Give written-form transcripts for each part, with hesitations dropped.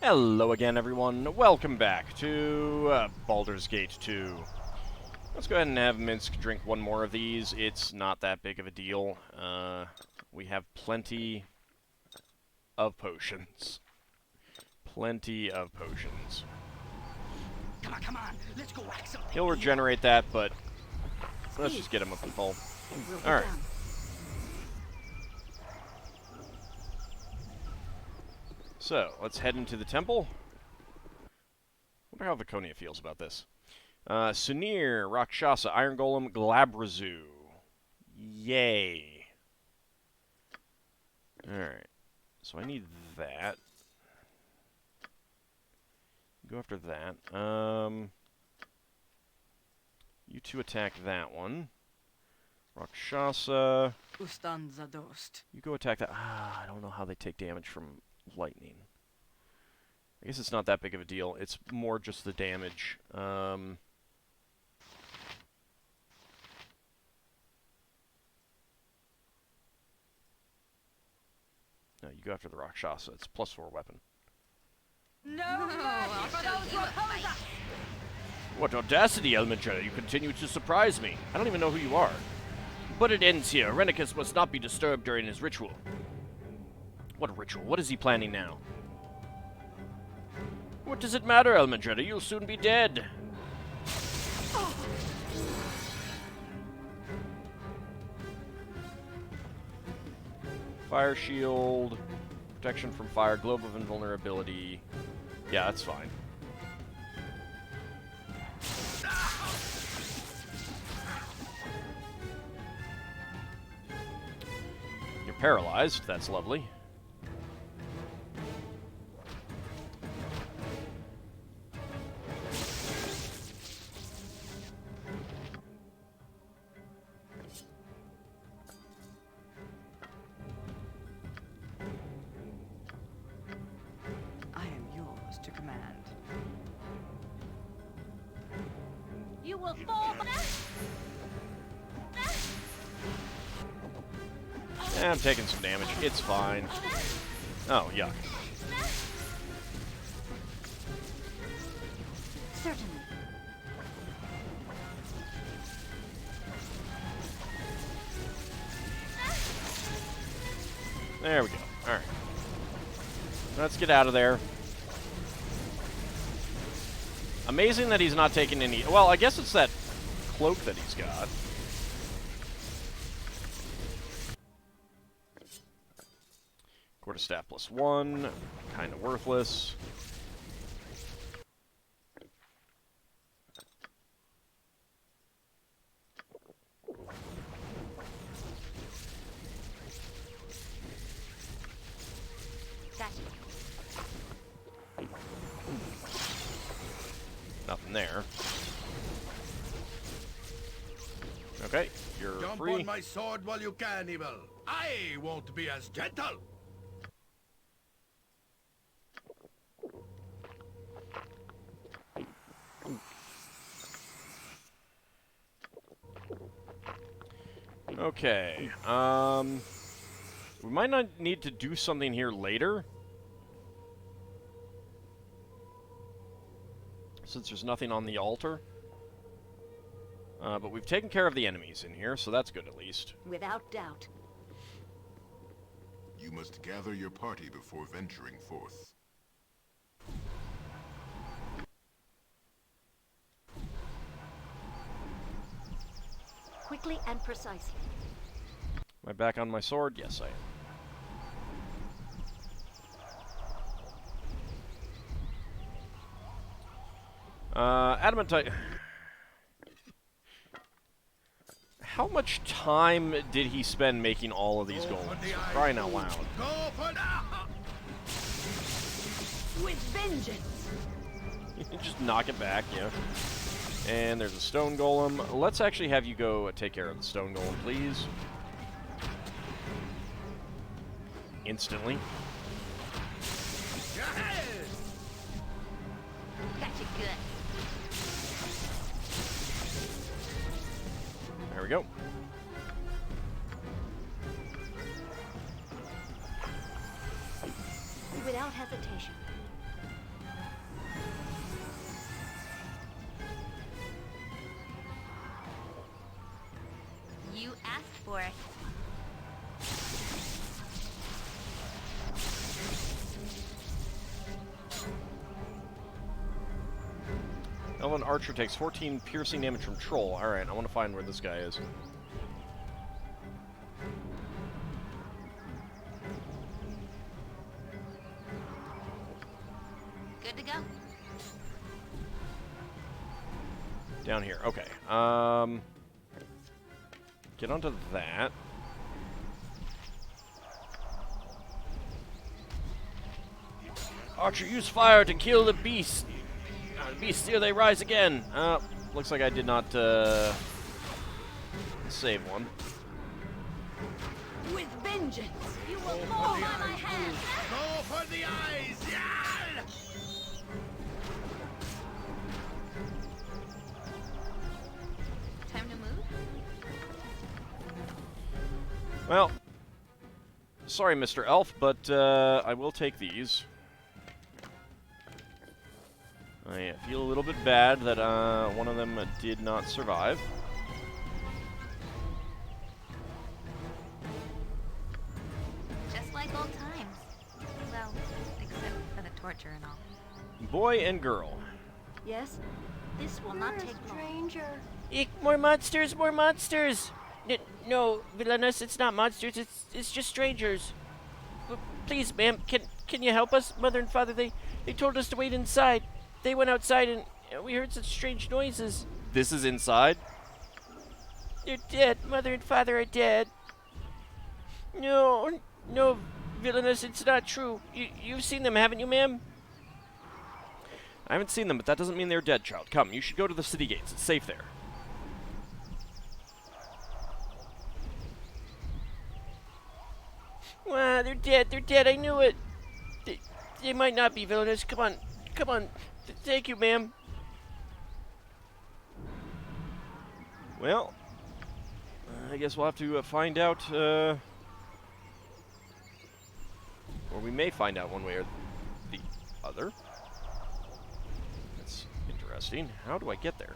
Hello again, everyone. Welcome back to Baldur's Gate 2. Let's go ahead and have Minsk drink one more of these. It's not that big of a deal. We have plenty of potions. Plenty of potions. Come on, let's go whack something. He'll regenerate that, but let's just get him up to full. Alright. So, let's head into the temple. Wonder how Viconia feels about this. Sunir, Rakshasa, Iron Golem, Glabrazu. Yay. Alright. So I need that. Go after that. You two attack that one. Rakshasa. You go attack that. I don't know how they take damage from lightning. I guess it's not that big of a deal. It's more just the damage. No, you go after the Rakshasa. It's +4 weapon. No, What audacity, Elminger! You continue to surprise me. I don't even know who you are. But it ends here. Irenicus must not be disturbed during his ritual. What ritual? What is he planning now? What does it matter, Elminger? You'll soon be dead. Fire shield, protection from fire, globe of invulnerability. Yeah, that's fine. You're paralyzed. That's lovely. to command. You will fall. I'm taking some damage. It's fine. Oh, yuck. Certainly. There we go. Alright. Let's get out of there. Amazing that he's not taking any... Well, I guess it's that cloak that he's got. Quarterstaff +1. Kind of worthless. Nothing there. Okay, you're Jump free. on my sword while you can, Evil. I won't be as gentle. Okay, we might not need to do something here later, since there's nothing on the altar. But we've taken care of the enemies in here, so that's good at least. Without doubt. You must gather your party before venturing forth. Quickly and precisely. Am I back on my sword? Yes, I am. Adamantite... How much time did he spend making all of these golems? For crying out loud. Go for With vengeance! Just knock it back, yeah. And there's a stone golem. Let's actually have you go take care of the stone golem, please. Instantly. Gotcha good. There we go. Without hesitation. Elven archer takes 14 piercing damage from troll. Alright, I want to find where this guy is. Good to go. Down here. Okay. Get onto that. Archer, use fire to kill the beast. The beasts, here they rise again. Looks like I did not save one. With vengeance, you will fall by my hand. Go for the eyes! Yeah! Time to move? Well, sorry, Mr. Elf, but I will take these. I feel a little bit bad that one of them did not survive. Just like old times. Well, except for the torture and all. Boy and girl. Yes? This will not take long. Stranger. Eek, more monsters, more monsters! No, Villainous, it's not monsters, it's just strangers. Please, ma'am, can you help us? Mother and Father, they told us to wait inside. They went outside and we heard such strange noises. This is inside? They're dead. Mother and Father are dead. No, Villainous, it's not true. You've seen them, haven't you, ma'am? I haven't seen them, but that doesn't mean they're dead, child. Come, you should go to the city gates. It's safe there. Wow, they're dead, I knew it. They might not be, Villainous. Come on. Thank you, ma'am. Well, I guess we'll have to find out, or we may find out one way or the other. That's interesting. How do I get there?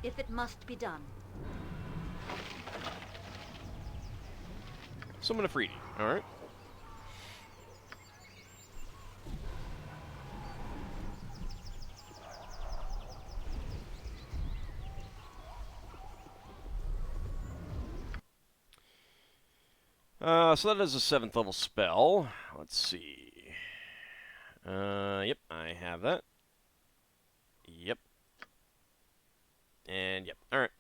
If it must be done. Summon a Freedy. Alright. So that is a 7th level spell. Let's see. Yep, I have that. Yep. And yep. Alright.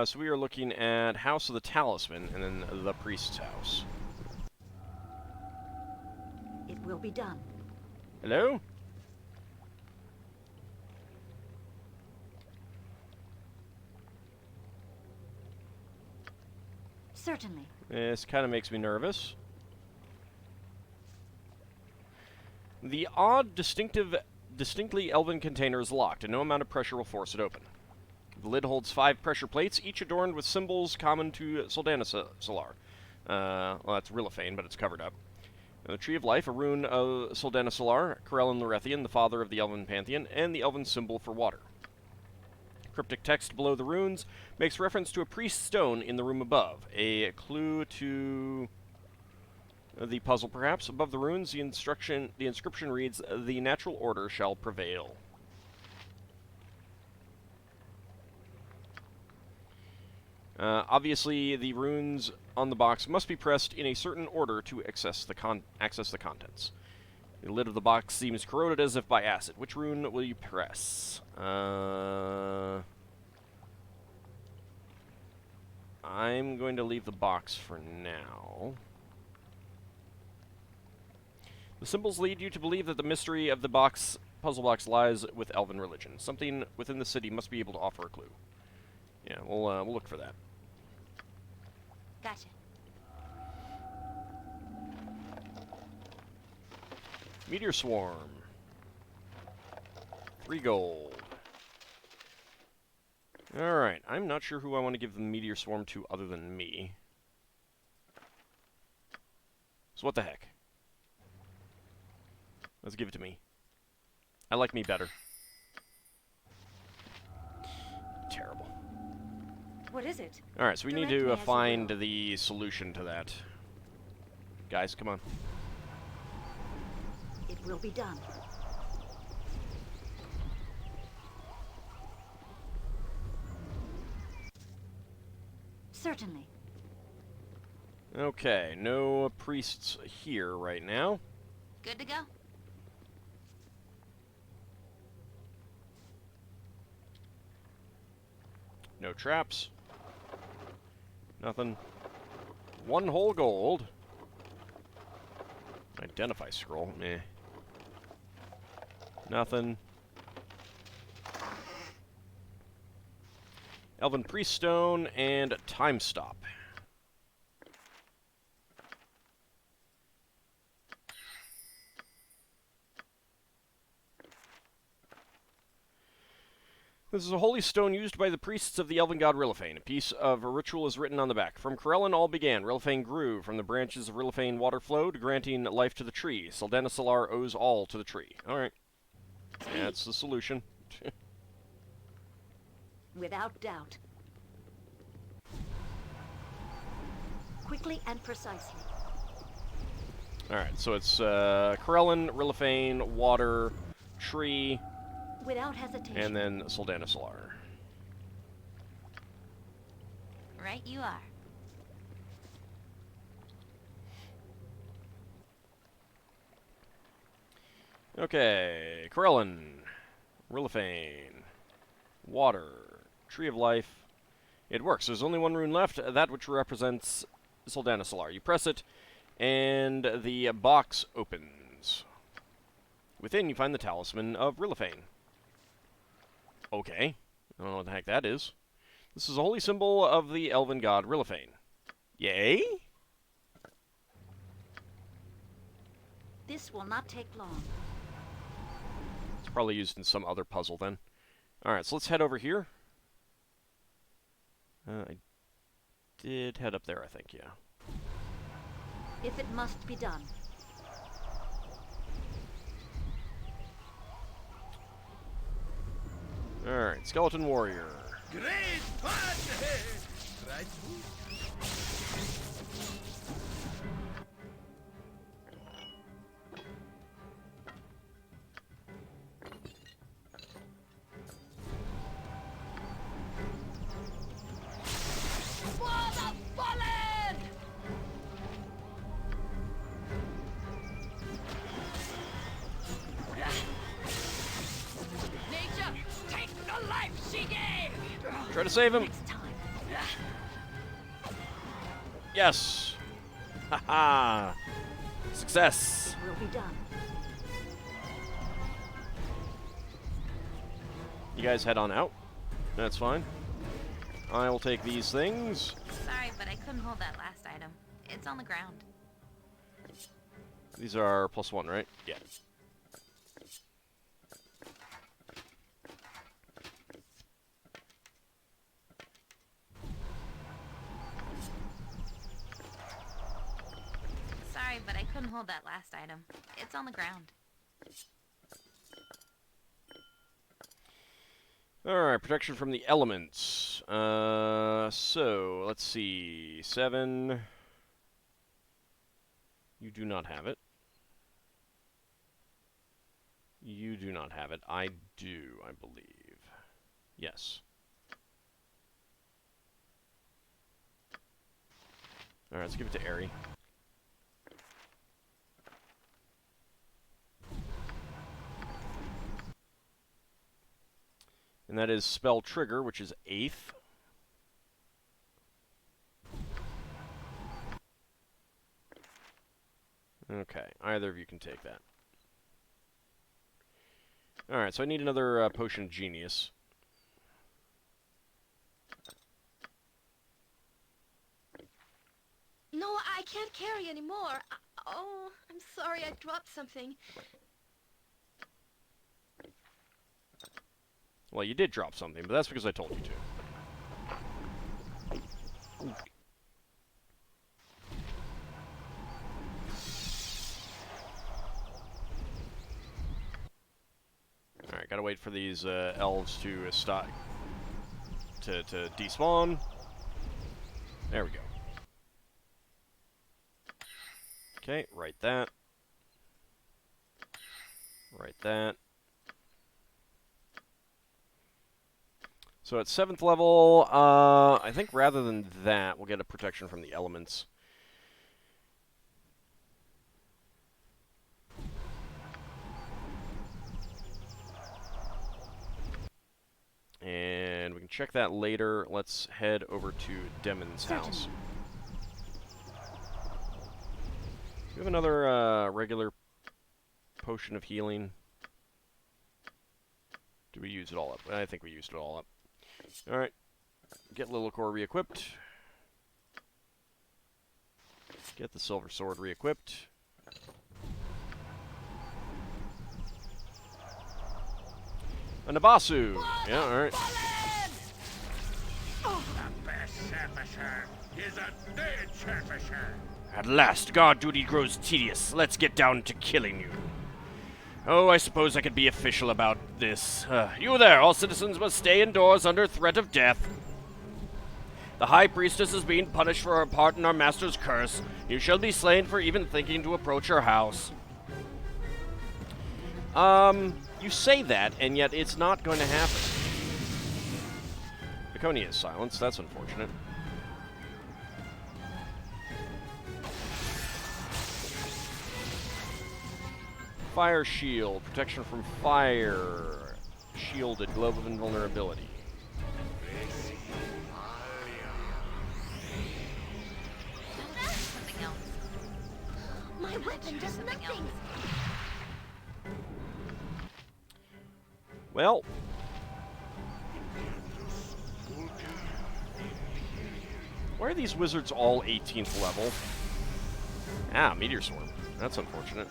So we are looking at House of the Talisman and then the Priest's House. It will be done. Hello? Certainly. This kind of makes me nervous. The odd, distinctly elven container is locked, and no amount of pressure will force it open. The lid holds 5 pressure plates, each adorned with symbols common to Suldanessellar. Well, that's Rilliphane, but it's covered up. The Tree of Life, a rune of Suldanessellar, Corellin Lorethian, the father of the elven pantheon, and the elven symbol for water. Cryptic text below the runes makes reference to a priest's stone in the room above, a clue to the puzzle, perhaps. Above the runes, the inscription reads, "The natural order shall prevail." Obviously, the runes on the box must be pressed in a certain order to access the contents. The lid of the box seems corroded as if by acid. Which rune will you press? I'm going to leave the box for now. The symbols lead you to believe that the mystery of the puzzle box lies with elven religion. Something within the city must be able to offer a clue. Yeah, we'll look for that. Gotcha. Meteor Swarm. 3 gold. Alright, I'm not sure who I want to give the Meteor Swarm to other than me. So what the heck? Let's give it to me. I like me better. Terrible. What is it? Alright, so we need Direct me to as you find will. the solution to that. Guys, come on. It will be done. Certainly. Okay, no priests here right now. Good to go. No traps. Nothing. 1 whole gold. Identify scroll. Meh. Nothing. Elven Priest Stone and Time Stop. This is a holy stone used by the priests of the elven god Rillifain. A piece of a ritual is written on the back. From Corellin all began. Rillifain grew. From the branches of Rillifain water flowed, granting life to the tree. Suldanessellar owes all to the tree. Alright. That's the solution. Without doubt. Quickly and precisely. Alright, so it's Corellin, Rillifain, water, tree, Without hesitation. and then Suldanessellar. Right you are. Okay, Corellin, Rillifain, water, tree of life. It works. There's only 1 rune left, that which represents Suldanessellar. You press it, and the box opens. Within, you find the talisman of Rillifain. Okay. I don't know what the heck that is. This is a holy symbol of the elven god Rillifain. Yay? This will not take long. It's probably used in some other puzzle then. Alright, so let's head over here. I did head up there, I think, yeah. If it must be done. Alright, Skeleton Warrior. Great party! Right? Nature, take the life she gave! Try to save him. Next time. Yes! Haha! Success! Will be done. You guys head on out. That's fine. I will take these things. Sorry, but I couldn't hold that last item. It's on the ground. These are +1, right? Yeah. Sorry, but I couldn't hold that last item. It's on the ground. Alright, protection from the elements. So, let's see. 7. You do not have it. You do not have it. I do, I believe. Yes. Alright, let's give it to Aerie. And that is Spell Trigger, which is 8th. Okay, either of you can take that. Alright, so I need another Potion of Genius. No, I can't carry anymore. Oh, I'm sorry, I dropped something. Well, you did drop something, but that's because I told you to. Alright, gotta wait for these elves to stop, to despawn. There we go. Okay, write that. Write that. So at 7th level, I think rather than that, we'll get a protection from the elements. And we can check that later. Let's head over to Demon's house. We have another regular potion of healing. Did we use it all up? I think we used it all up. Alright. Get Littlecore re-equipped. Get the Silver Sword re-equipped. A Nabasu! Yeah, alright. The best surfacer is a dead surfacer. At last, guard duty grows tedious. Let's get down to killing you. Oh, I suppose I could be official about this. You there, all citizens must stay indoors under threat of death. The High Priestess is being punished for her part in our master's curse. You shall be slain for even thinking to approach her house. You say that, and yet it's not going to happen. Baconia is silenced. That's unfortunate. Fire shield. Protection from fire. Shielded. Globe of invulnerability. Something else. My weapon does Something nothing. Well. Why are these wizards all 18th level? Ah, Meteor Swarm. That's unfortunate.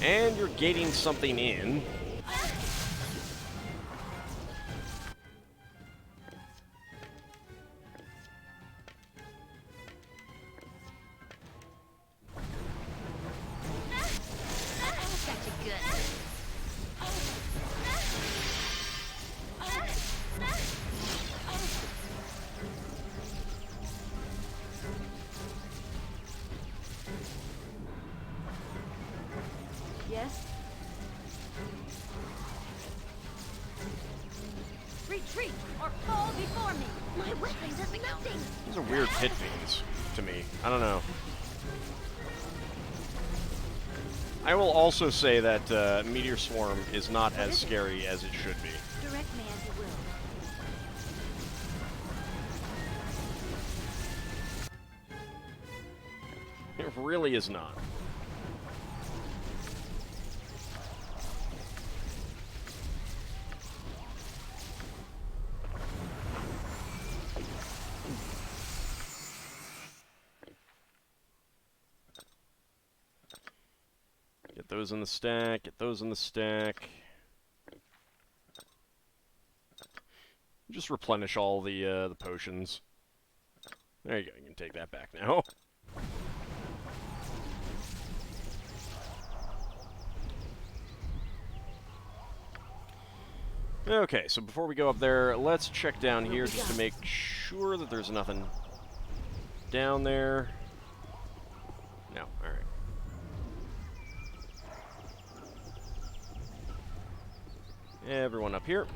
And you're gating something in. Gotcha good. Yes? Retreat or fall before me. My weapon does nothing. These are weird pit fiends to me. I don't know. I will also say that Meteor Swarm is not as scary as it should be. Direct me as you will. It really is not. Get those in the stack, get those in the stack. Just replenish all the potions. There you go, you can take that back now. Okay, so before we go up there, let's check down here just to make sure that there's nothing down there. No, alright. Everyone up here.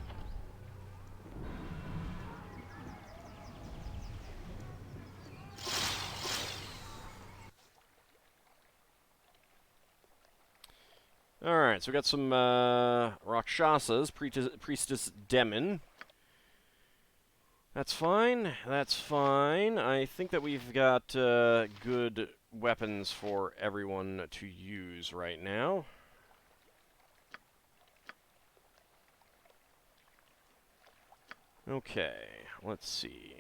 Alright, so we got some Rakshasas, Priestess Demon. That's fine, that's fine. I think that we've got good weapons for everyone to use right now. Okay, let's see.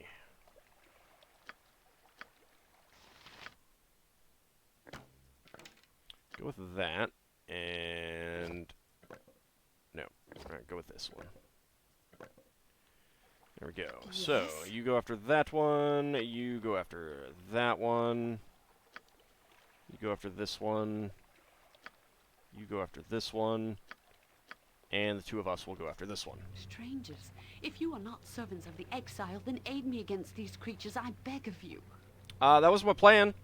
Go with that, and no. Alright, go with this one. There we go. So, you go after that one, you go after that one, you go after this one, you go after this one, and the two of us will go after this one. Strangers, if you are not servants of the exile, then aid me against these creatures, I beg of you. That was my plan.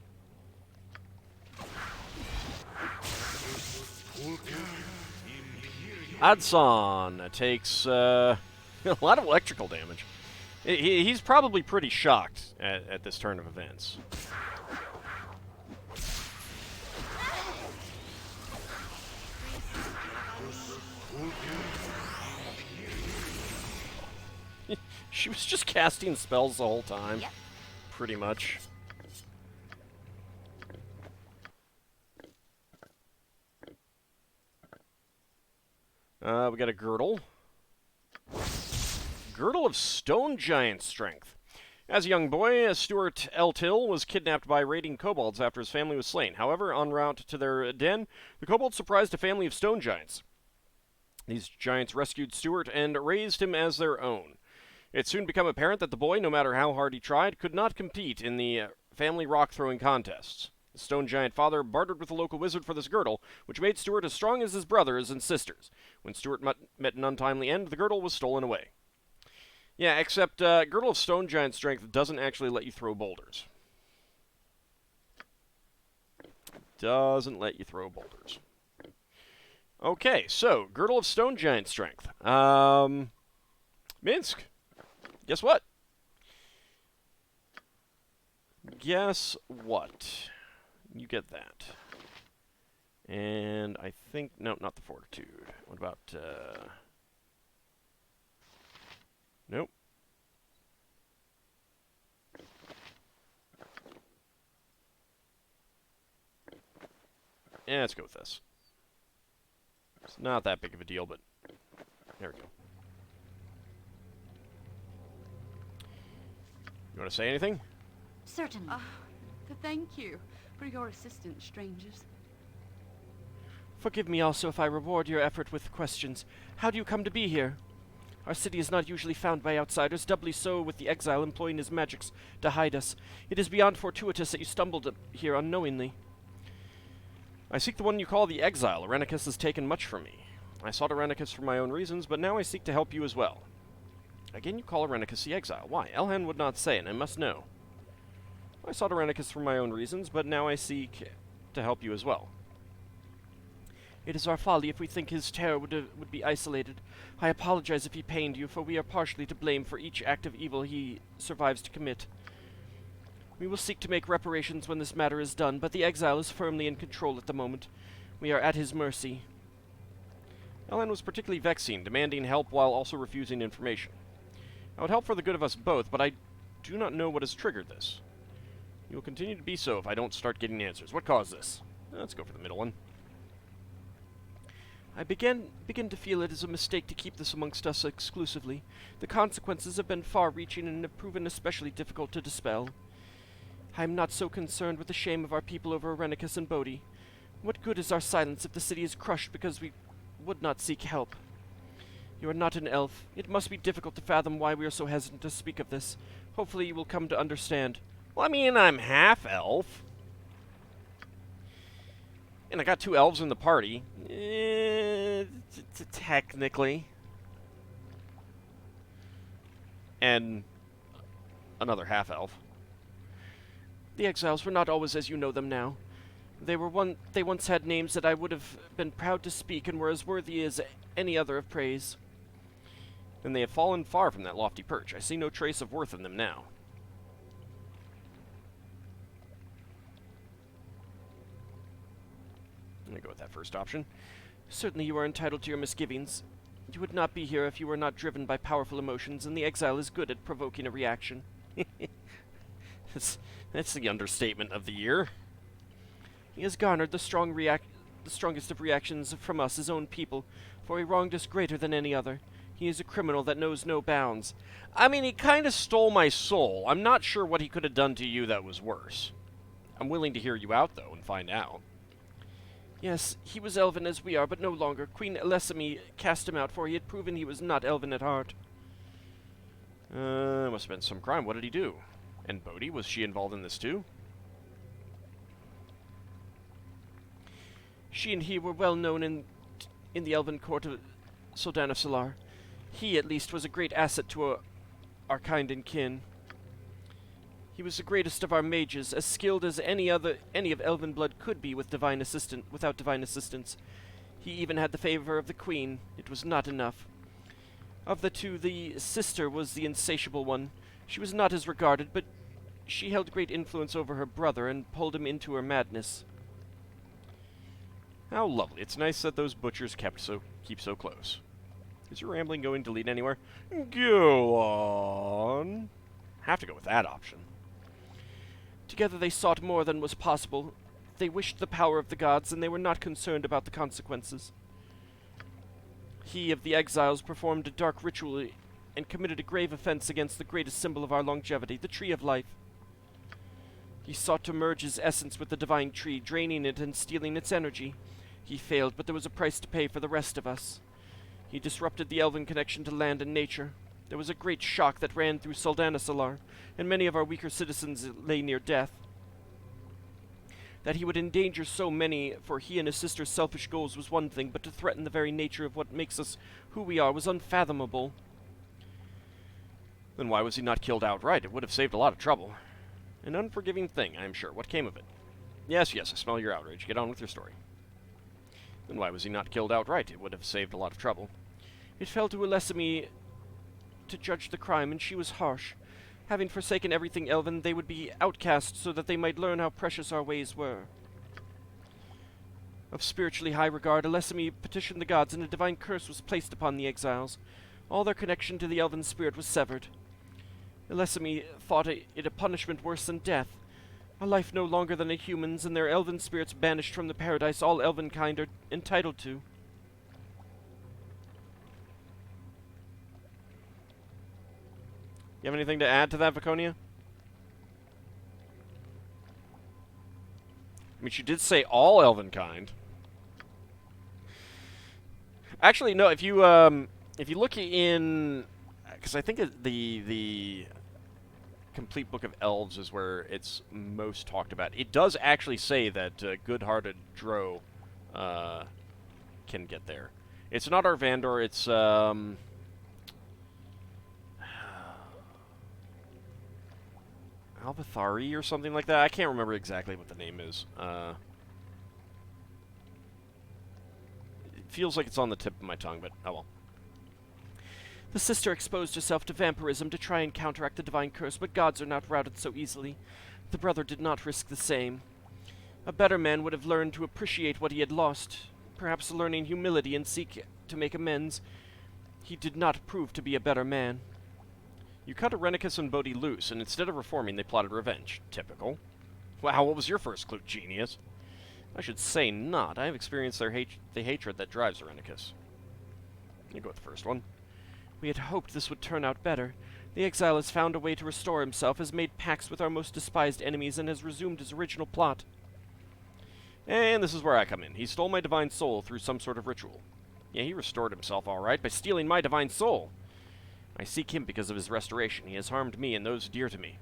Adson takes a lot of electrical damage. He's probably pretty shocked at this turn of events. She was just casting spells the whole time. Yep. Pretty much. We got a girdle. Girdle of Stone Giant Strength. As a young boy, Stuart L. Till was kidnapped by raiding kobolds after his family was slain. However, en route to their den, the kobolds surprised a family of stone giants. These giants rescued Stuart and raised him as their own. It soon became apparent that the boy, no matter how hard he tried, could not compete in the family rock-throwing contests. The stone giant father bartered with the local wizard for this girdle, which made Stuart as strong as his brothers and sisters. When Stuart met an untimely end, the girdle was stolen away. Yeah, except Girdle of Stone Giant Strength doesn't actually let you throw boulders. Doesn't let you throw boulders. Okay, so, Girdle of Stone Giant Strength. Minsk, guess what? Guess what? You get that. And I think, no, not the Fortitude. What about, nope. Yeah, let's go with this. It's not that big of a deal, but there we go. You want to say anything? Certainly. Thank you for your assistance, strangers. Forgive me also if I reward your effort with questions. How do you come to be here? Our city is not usually found by outsiders, doubly so with the exile employing his magics to hide us. It is beyond fortuitous that you stumbled here unknowingly. I seek the one you call the exile. Irenicus has taken much from me. I sought Irenicus for my own reasons, but now I seek to help you as well. Again, you call Irenicus the exile. Why? Elhan would not say, and I must know. I sought Irenicus for my own reasons, but now I seek to help you as well. It is our folly if we think his terror would be isolated. I apologize if he pained you, for we are partially to blame for each act of evil he survives to commit. We will seek to make reparations when this matter is done, but the exile is firmly in control at the moment. We are at his mercy. Elhan was particularly vexing, demanding help while also refusing information. I would help for the good of us both, but I do not know what has triggered this. You will continue to be so if I don't start getting answers. What caused this? Let's go for the middle one. I begin to feel it is a mistake to keep this amongst us exclusively. The consequences have been far-reaching and have proven especially difficult to dispel. I am not so concerned with the shame of our people over Irenicus and Bodhi. What good is our silence if the city is crushed because we would not seek help? You are not an elf. It must be difficult to fathom why we are so hesitant to speak of this. Hopefully you will come to understand. Well, I mean, I'm half-elf. And I got 2 elves in the party. Technically. And another half-elf. The exiles were not always as you know them now. They once had names that I would have been proud to speak and were as worthy as any other of praise. Then they have fallen far from that lofty perch. I see no trace of worth in them now. I'm going to go with that first option. Certainly you are entitled to your misgivings. You would not be here if you were not driven by powerful emotions, and the exile is good at provoking a reaction. That's the understatement of the year. He has garnered the strongest of reactions from us, his own people, for he wronged us greater than any other. He is a criminal that knows no bounds. I mean, he kind of stole my soul. I'm not sure what he could have done to you that was worse. I'm willing to hear you out, though, and find out. Yes, he was elven as we are, but no longer. Queen Elesame cast him out, for he had proven he was not elven at heart. Must have been some crime. What did he do? And Bodhi, was she involved in this too? She and he were well known in the elven court of Suldanessellar. He, at least, was a great asset to our kind and kin. He was the greatest of our mages, as skilled as any of elven blood could be without divine assistance. He even had the favor of the queen. It was not enough. Of the two, the sister was the insatiable one. She was not as regarded, but she held great influence over her brother and pulled him into her madness. How lovely. It's nice that those butchers keep so close. Is your rambling going to lead anywhere? Go on. Have to go with that option. Together they sought more than was possible. They wished the power of the gods, and they were not concerned about the consequences. He of the exiles performed a dark ritual and committed a grave offense against the greatest symbol of our longevity, the Tree of Life. He sought to merge his essence with the divine tree, draining it and stealing its energy. He failed, but there was a price to pay for the rest of us. He disrupted the elven connection to land and nature. There was a great shock that ran through Suldanessellar, and many of our weaker citizens lay near death. That he would endanger so many for he and his sister's selfish goals was one thing, but to threaten the very nature of what makes us who we are was unfathomable. Then why was he not killed outright? It would have saved a lot of trouble. An unforgiving thing, I am sure. What came of it? Yes, I smell your outrage. Get on with your story. Then why was he not killed outright? It would have saved a lot of trouble. It fell to Elessamy to judge the crime, and she was harsh. Having forsaken everything elven, they would be outcast so that they might learn how precious our ways were. Of spiritually high regard, Elessamy petitioned the gods, and a divine curse was placed upon the exiles. All their connection to the elven spirit was severed. Elessamy thought it a punishment worse than death, a life no longer than a human's, and their elven spirits banished from the paradise all elven kind are entitled to. You have anything to add to that, Viconia? I mean, she did say all elven kind. Actually, no. If you look in, because I think the complete book of elves is where it's most talked about. It does actually say that good-hearted drow can get there. It's not Arvandor. It's Albathari or something like that. I can't remember exactly what the name is. It feels like it's on the tip of my tongue, but oh well. The sister exposed herself to vampirism to try and counteract the divine curse, but gods are not routed so easily. The brother did not risk the same. A better man would have learned to appreciate what he had lost, perhaps learning humility and seek to make amends. He did not prove to be a better man. You cut Irenicus and Bodhi loose, and instead of reforming, they plotted revenge. Typical. Wow, what was your first clue, genius? I should say not. I have experienced the hatred that drives Irenicus. You go with the first one. We had hoped this would turn out better. The exile has found a way to restore himself, has made pacts with our most despised enemies, and has resumed his original plot. And this is where I come in. He stole my divine soul through some sort of ritual. Yeah, he restored himself all right by stealing my divine soul. I seek him because of his restoration. He has harmed me and those dear to me.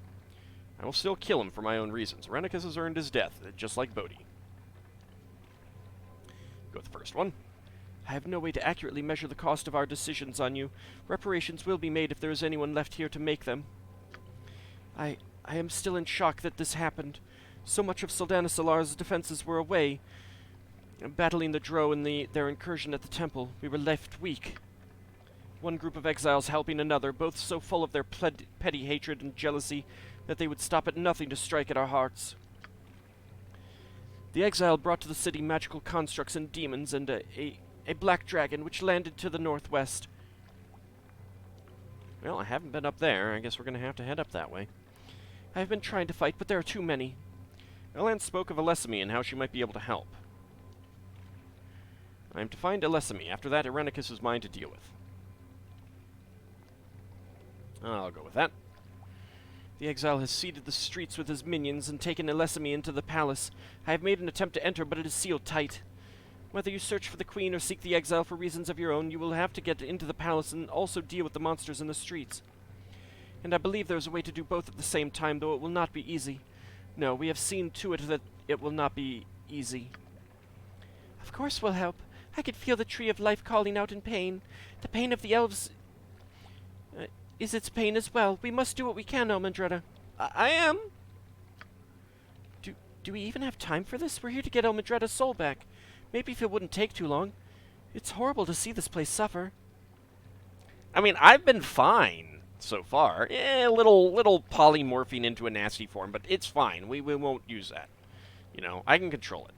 I will still kill him for my own reasons. Irenicus has earned his death, just like Bodhi. Go with the first one. I have no way to accurately measure the cost of our decisions on you. Reparations will be made if there is anyone left here to make them. I am still in shock that this happened. So much of Suldanessellar's defenses were away. Battling the Drow in their incursion at the temple, we were left weak. One group of exiles helping another, both so full of their petty hatred and jealousy that they would stop at nothing to strike at our hearts. The exile brought to the city magical constructs and demons and a black dragon which landed to the northwest. Well, I haven't been up there. I guess we're going to have to head up that way. I have been trying to fight, but there are too many. Elan spoke of Elessamy and how she might be able to help. I am to find Elessamy. After that, Irenicus is mine to deal with. I'll go with that. The exile has seeded the streets with his minions and taken Elessamy into the palace. I have made an attempt to enter, but it is sealed tight. Whether you search for the queen or seek the exile for reasons of your own, you will have to get into the palace and also deal with the monsters in the streets. And I believe there is a way to do both at the same time, though it will not be easy. No, we have seen to it that it will not be easy. Of course we'll help. I could feel the tree of life calling out in pain. The pain of the elves is its pain as well. We must do what we can, Elmandretta. I am. Do we even have time for this? We're here to get Elmandretta's soul back. Maybe if it wouldn't take too long. It's horrible to see this place suffer. I mean, I've been fine so far. A little polymorphing into a nasty form, but it's fine. We won't use that. You know, I can control it.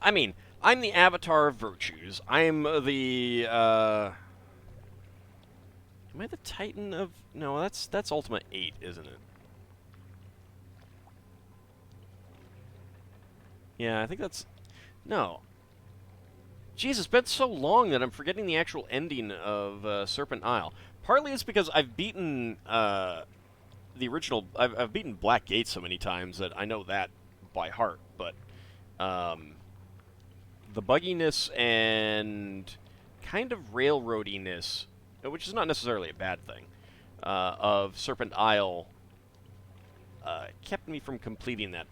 I mean, I'm the avatar of virtues. I'm the, Am I the Titan of... No, that's Ultimate 8, isn't it? Yeah, I think that's... No. Jeez, it's been so long that I'm forgetting the actual ending of Serpent Isle. Partly it's because I've beaten the original... I've beaten Black Gate so many times that I know that by heart, but... the bugginess and kind of railroadiness, which is not necessarily a bad thing, of Serpent Isle kept me from completing that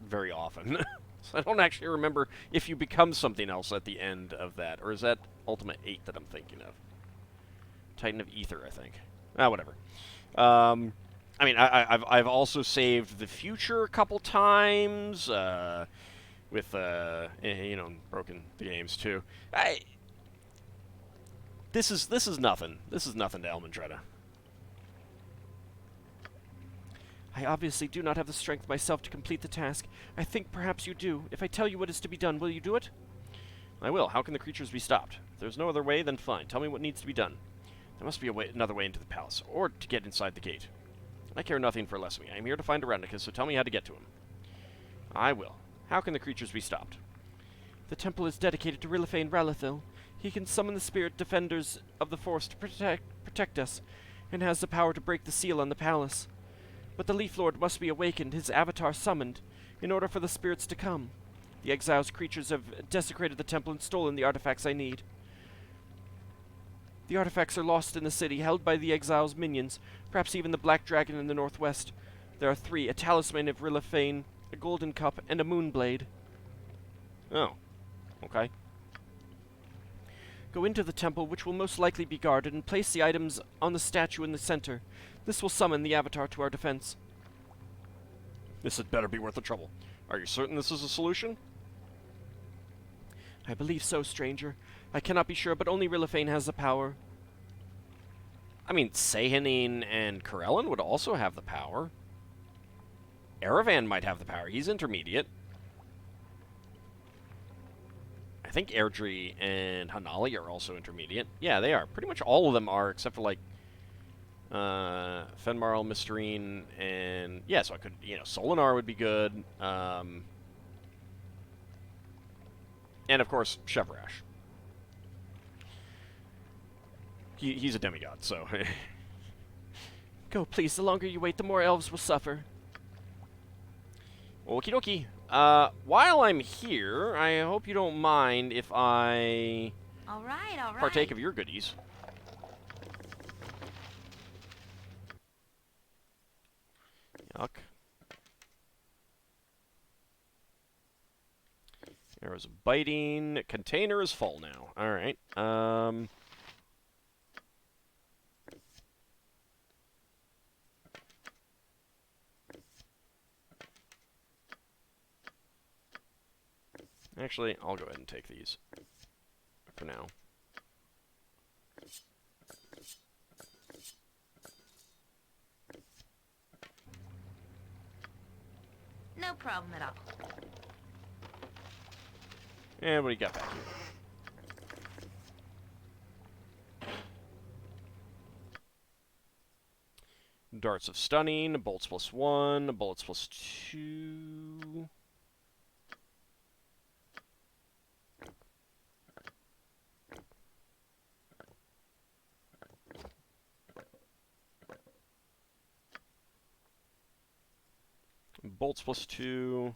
very often. So I don't actually remember if you become something else at the end of that, or is that Ultimate 8 that I'm thinking of? Titan of Ether, I think. Whatever. I mean, I've also saved the future a couple times, with, you know, broken the games too. This is nothing. This is nothing to Elmandretta. I obviously do not have the strength myself to complete the task. I think perhaps you do. If I tell you what is to be done, will you do it? I will. How can the creatures be stopped? If there's no other way, then fine. Tell me what needs to be done. There must be another way into the palace, or to get inside the gate. I care nothing for Leslie. I am here to find Irenicus, so tell me how to get to him. I will. How can the creatures be stopped? The temple is dedicated to Rilithane Ralathil. He can summon the spirit defenders of the force to protect us, and has the power to break the seal on the palace. But the Leaf Lord must be awakened, his avatar summoned, in order for the spirits to come. The exiles' creatures have desecrated the temple and stolen the artifacts I need. The artifacts are lost in the city, held by the exiles' minions, perhaps even the Black Dragon in the northwest. There are 3, a talisman of Rilithane, a golden cup, and a moonblade. Oh. Okay. Go into the temple, which will most likely be guarded, and place the items on the statue in the center. This will summon the avatar to our defense. This had better be worth the trouble. Are you certain this is a solution? I believe so, stranger. I cannot be sure, but only Rilithane has the power. I mean, Sehanine and Corellin would also have the power. Erevan might have the power. He's intermediate. I think Airdrie and Hanali are also intermediate. Yeah, they are. Pretty much all of them are, except for, like, Fenmarl, Mysterine, and... Yeah, so I could... You know, Solinar would be good. And, of course, Chevrash. He's a demigod, so... Go, please. The longer you wait, the more elves will suffer. Okie dokie. While I'm here, I hope you don't mind if I... All right. partake of your goodies. Yuck. Arrows of biting. Container is full now. Alright. Actually, I'll go ahead and take these for now. No problem at all. And what do you got back here? Darts of Stunning, Bolts +1, Bullets +2... Bolts +2...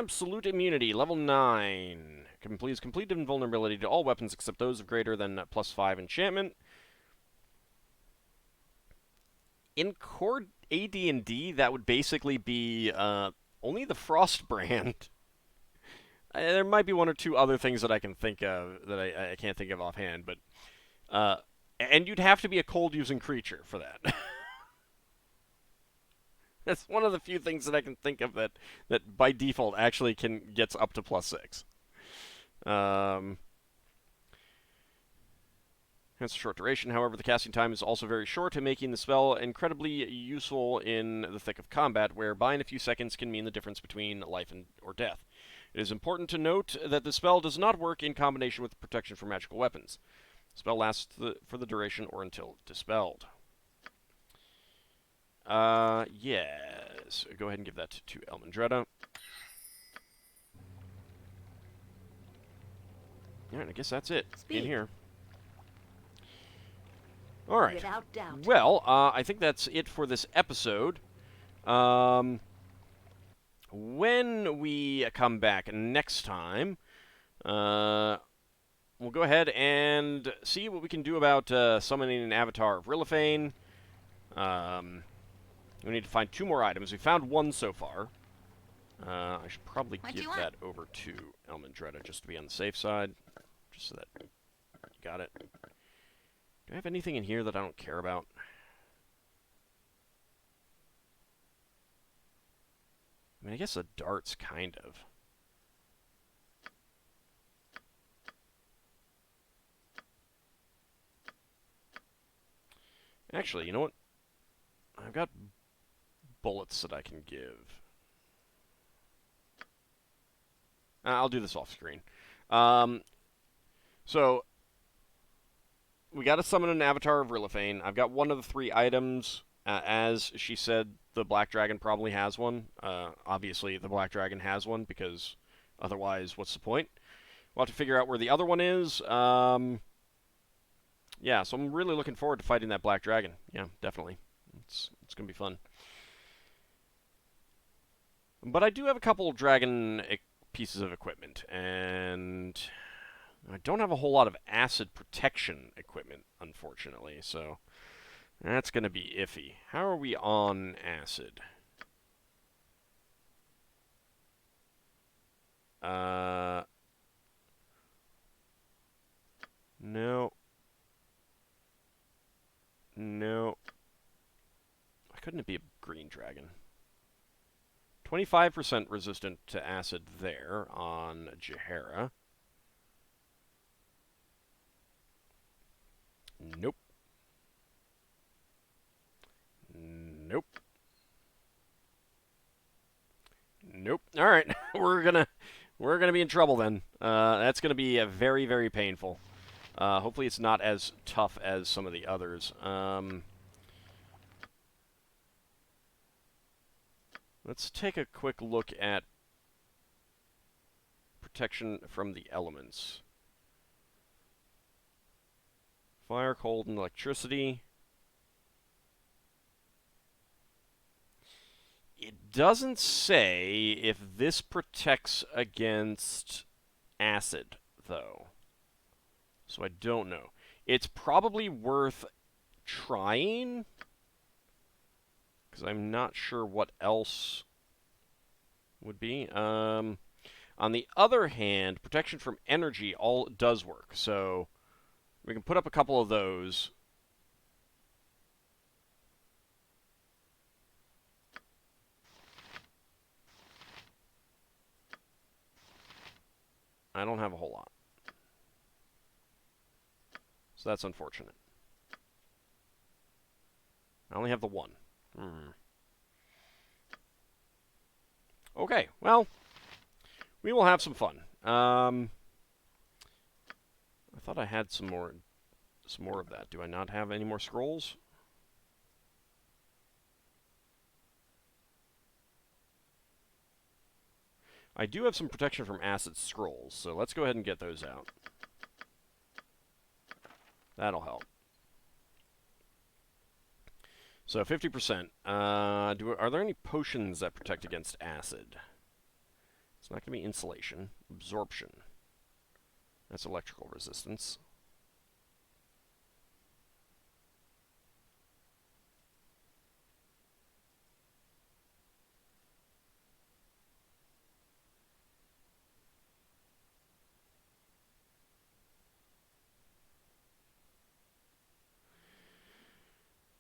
Absolute immunity, level 9. Completes complete invulnerability to all weapons except those of greater than +5 enchantment. In core AD&D, that would basically be only the Frost brand. There might be one or two other things that I can think of that I can't think of offhand, but and you'd have to be a cold-using creature for that. That's one of the few things that I can think of that by default actually gets up to +6. Has a short duration, however, the casting time is also very short, making the spell incredibly useful in the thick of combat, where buying a few seconds can mean the difference between life or death. It is important to note that the spell does not work in combination with protection from magical weapons. The spell lasts for the duration or until dispelled. Yes. Go ahead and give that to Elmandretta. Alright, I guess that's it in here. Alright. Without doubt. Well, I think that's it for this episode. When we come back next time, we'll go ahead and see what we can do about summoning an avatar of Rilliphane. We need to find 2 more items. We found 1 so far. I should probably give that over to Elmandretta just to be on the safe side. Just so that you got it. Do I have anything in here that I don't care about? I mean, I guess the darts, kind of. Actually, you know what? I've got bullets that I can give. I'll do this off screen. So, we got to summon an avatar of Rilliphane. I've got 1 of the 3 items. As she said, the Black Dragon probably has one. Obviously, the Black Dragon has one, because otherwise, what's the point? We'll have to figure out where the other one is. Yeah, so I'm really looking forward to fighting that Black Dragon. Yeah, definitely. It's going to be fun. But I do have a couple dragon pieces of equipment, and I don't have a whole lot of acid protection equipment, unfortunately, so that's going to be iffy. How are we on acid? No. No. Why couldn't it be a green dragon? 25% resistant to acid there on Jahara. Nope. Nope. Nope. All right, we're gonna be in trouble then. That's gonna be very, very painful. Hopefully, it's not as tough as some of the others. Let's take a quick look at protection from the elements. Fire, cold, and electricity. It doesn't say if this protects against acid, though. So I don't know. It's probably worth trying, because I'm not sure what else would be. On the other hand, protection from energy does work, so we can put up a couple of those. I don't have a whole lot. So that's unfortunate. I only have the 1. Okay, well, we will have some fun. I thought I had some more of that. Do I not have any more scrolls? I do have some protection from acid scrolls, so let's go ahead and get those out. That'll help. So 50%. Are there any potions that protect against acid? It's not going to be insulation. Absorption. That's electrical resistance.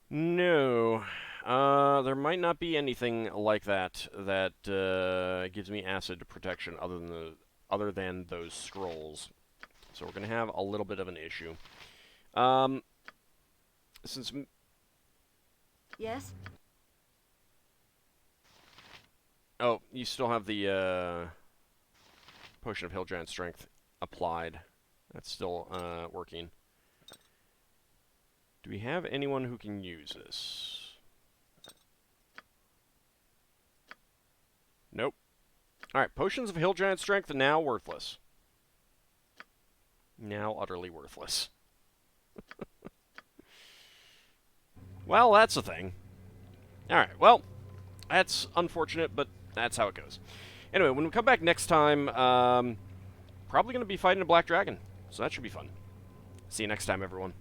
No. There might not be anything like that that gives me acid protection other than those scrolls. So we're gonna have a little bit of an issue. Since Yes? oh, you still have the potion of Hill Giant Strength applied. That's still working. Do we have anyone who can use this? Nope. Alright, potions of Hill Giant Strength now worthless. Now utterly worthless. Well, that's a thing. Alright, well, that's unfortunate, but that's how it goes. Anyway, when we come back next time, probably going to be fighting a black dragon. So that should be fun. See you next time, everyone.